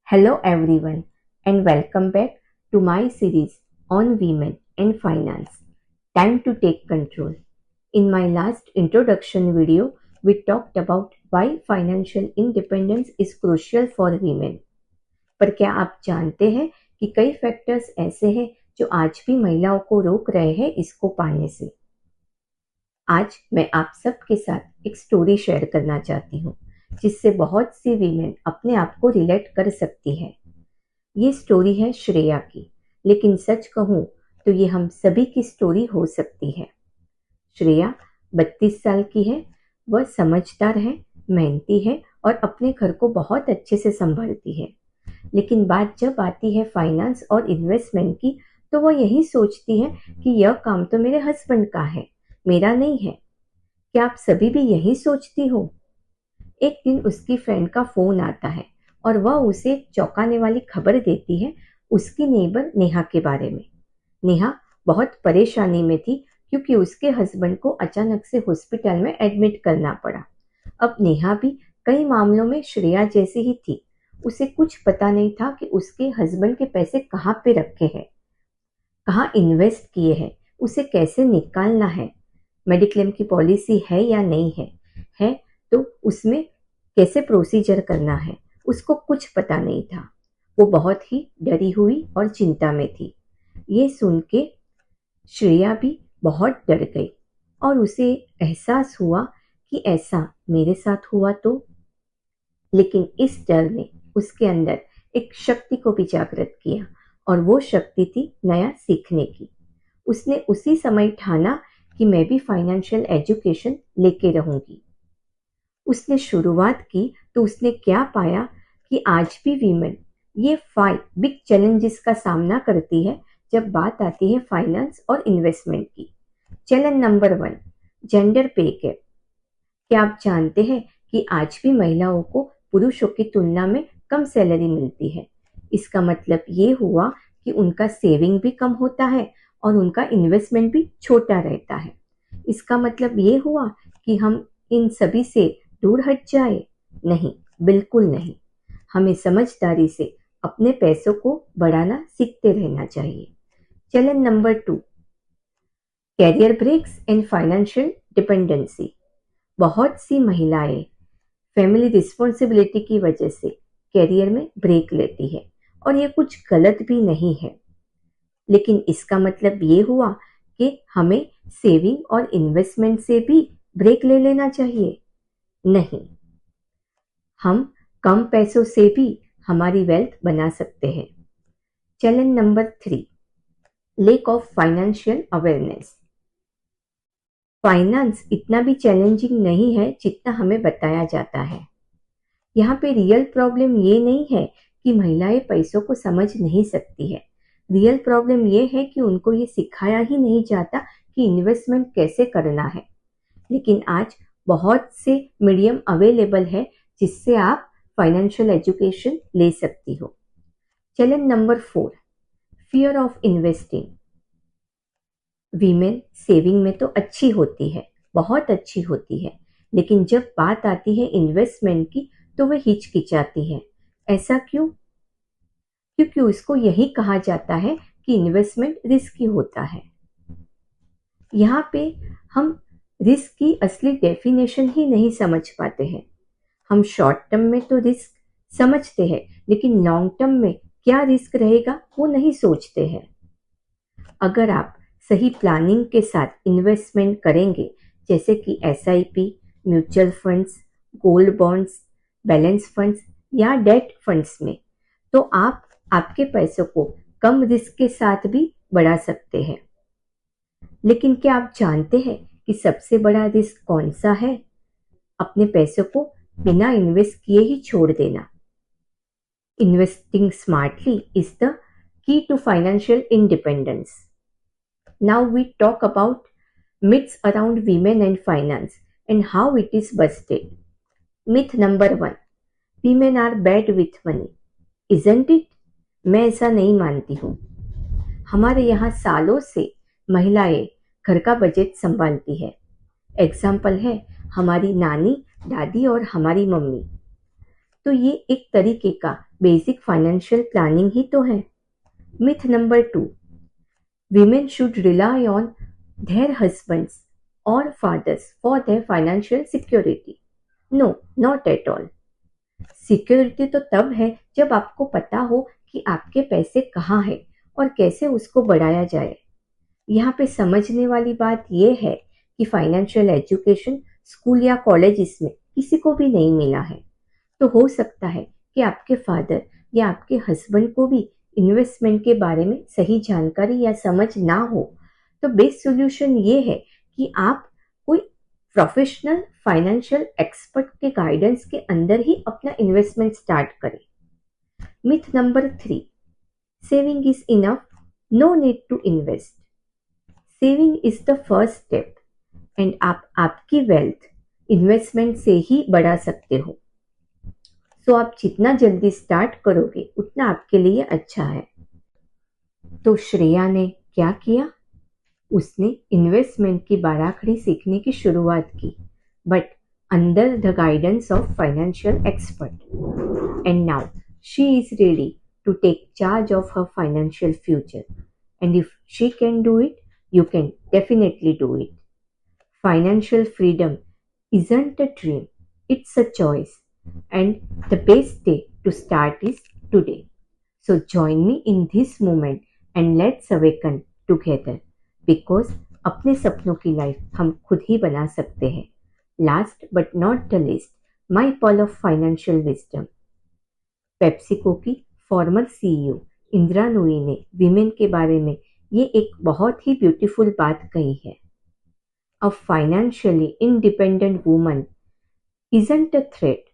Hello everyone and welcome back to my series on women and finance. Time to take control. In my last introduction video, we talked about why financial independence is crucial for women. पर क्या आप जानते हैं कि कई factors ऐसे हैं जो आज भी महिलाओं को रोक रहे हैं इसको पाने से। आज मैं आप सबके साथ एक स्टोरी शेयर करना चाहती हूँ जिससे बहुत सी वीमेन अपने आप को रिलेट कर सकती है। ये स्टोरी है श्रेया की, लेकिन सच कहूँ तो ये हम सभी की स्टोरी हो सकती है। श्रेया 32 साल की है, वह समझदार है, मेहनती है और अपने घर को बहुत अच्छे से संभालती है। लेकिन बात जब आती है फाइनेंस और इन्वेस्टमेंट की तो वह यही सोचती है कि यह काम तो मेरे हस्बैंड का है, मेरा नहीं है। क्या आप सभी भी यही सोचती हो? एक दिन उसकी फ्रेंड का फोन आता है और वह उसे चौंकाने वाली खबर देती है उसकी नेबर नेहा के बारे में। नेहा बहुत परेशानी में थी क्योंकि उसके हस्बैंड को अचानक से हॉस्पिटल में एडमिट करना पड़ा। अब नेहा भी कई मामलों में श्रेया जैसी ही थी। उसे कुछ पता नहीं था कि उसके हस्बैंड के पैसे कहाँ पे रखे हैं, कहाँ इन्वेस्ट किए हैं, उसे कैसे निकालना है, मेडिक्लेम की पॉलिसी है या नहीं है तो उसमें कैसे प्रोसीजर करना है, उसको कुछ पता नहीं था। वो बहुत ही डरी हुई और चिंता में थी। ये सुन के श्रेया भी बहुत डर गई और उसे एहसास हुआ कि ऐसा मेरे साथ हुआ तो। लेकिन इस डर ने उसके अंदर एक शक्ति को भी जागृत किया और वो शक्ति थी नया सीखने की। उसने उसी समय ठाना कि मैं भी फाइनेंशियल एजुकेशन लेके रहूंगी। उसने शुरुआत की तो उसने क्या पाया कि आज भी वीमेन ये 5 बिग चैलेंजेस का सामना करती है जब बात आती है फाइनेंस और इन्वेस्टमेंट की। चैलेंज नंबर 1, जेंडर पे गैप। क्या आप जानते हैं कि आज भी महिलाओं को पुरुषों की तुलना में कम सैलरी मिलती है? इसका मतलब ये हुआ कि उनका सेविंग भी कम होता है और उनका इन्वेस्टमेंट भी छोटा रहता है। इसका मतलब ये हुआ कि हम इन सभी से दूर हट जाए? नहीं, बिल्कुल नहीं। हमें समझदारी से अपने पैसों को बढ़ाना सीखते रहना चाहिए। Challenge number 2, career breaks and financial dependency. बहुत सी महिलाएं फैमिली रिस्पॉन्सिबिलिटी की वजह से कैरियर में ब्रेक लेती है और ये कुछ गलत भी नहीं है। लेकिन इसका मतलब ये हुआ कि हमें सेविंग और इन्वेस्टमेंट से भी ब्रेक ले लेना चाहिए? नहीं, हम कम पैसों से भी हमारी वेल्थ बना सकते हैं। Challenge number 3, lack of financial awareness. Finance इतना भी चैलेंजिंग नहीं है जितना हमें बताया जाता है। यहाँ पे रियल प्रॉब्लम ये नहीं है कि महिलाएं पैसों को समझ नहीं सकती है। रियल प्रॉब्लम ये है कि उनको ये सिखाया ही नहीं जाता कि इन्वेस्टमेंट कैसे करना है। लेकिन आज बहुत से मीडियम अवेलेबल है जिससे आप फाइनेंशियल एजुकेशन ले सकती हो। Challenge number 4, fear of investing. Women saving में तो अच्छी होती है, बहुत अच्छी होती है, लेकिन जब बात आती है इन्वेस्टमेंट की तो वह हिचकिचाती है। ऐसा क्यों? क्योंकि उसको यही कहा जाता है कि इन्वेस्टमेंट रिस्की होता है। यहाँ पे हम रिस्क की असली डेफिनेशन ही नहीं समझ पाते हैं। हम शॉर्ट टर्म में तो रिस्क समझते हैं, लेकिन लॉन्ग टर्म में क्या रिस्क रहेगा वो नहीं सोचते हैं। अगर आप सही प्लानिंग के साथ इन्वेस्टमेंट करेंगे, जैसे कि SIP, mutual funds, gold bonds, balance funds या डेट फंड्स में, तो आप आपके पैसों को कम रिस्क के साथ भी बढ़ा सकते हैं। लेकिन क्या आप जानते हैं कि सबसे बड़ा रिस्क कौन सा है? अपने पैसों को बिना इन्वेस्ट किए ही छोड़ देना। Investing smartly is the key to financial independence. Now we talk about myths around women and finance and how it is busted. Myth number 1, women are bad with money. Isn't it? मैं ऐसा नहीं मानती हूँ। हमारे यहाँ सालों से महिलाएं घर का बजट संभालती है। एग्जाम्पल है हमारी नानी, दादी और हमारी मम्मी। तो ये एक तरीके का बेसिक फाइनेंशियल प्लानिंग ही तो है। Myth number 2, women should rely on their husbands or fathers for their financial security. No, not at all. Security तो तब है जब आपको पता हो कि आपके पैसे कहाँ हैं और कैसे उसको बढ़ाया जाए। यहाँ पे समझने वाली बात यह है कि फाइनेंशियल एजुकेशन स्कूल या कॉलेज में किसी को भी नहीं मिला है। तो हो सकता है कि आपके फादर या आपके हस्बैंड को भी इन्वेस्टमेंट के बारे में सही जानकारी या समझ ना हो। तो बेस्ट सॉल्यूशन ये है कि आप कोई प्रोफेशनल फाइनेंशियल एक्सपर्ट के गाइडेंस के अंदर ही अपना इन्वेस्टमेंट स्टार्ट करें। Myth number 3, saving is enough, no need to invest. Saving is the first step and आप आपकी वेल्थ इन्वेस्टमेंट से ही बढ़ा सकते हो। तो आप जितना जल्दी स्टार्ट करोगे उतना आपके लिए अच्छा है। तो श्रेया ने क्या किया? उसने इन्वेस्टमेंट की बाराखड़ी सीखने की शुरुआत की, but under the guidance of financial expert. And now she is ready to take charge of her financial future. And if she can do it, you can definitely do it. Financial freedom isn't a dream, it's a choice. And the best day to start is today. So join me in this moment and let's awaken together. Because अपने सपनों की life हम खुद ही बना सकते हैं। Last but not the list, my Paul of financial wisdom. PepsiCo की farmer CEO Indira Nooyi ने विमेन के बारे में ये एक बहुत ही ब्यूटीफुल बात कही है। A financially independent woman isn't a threat,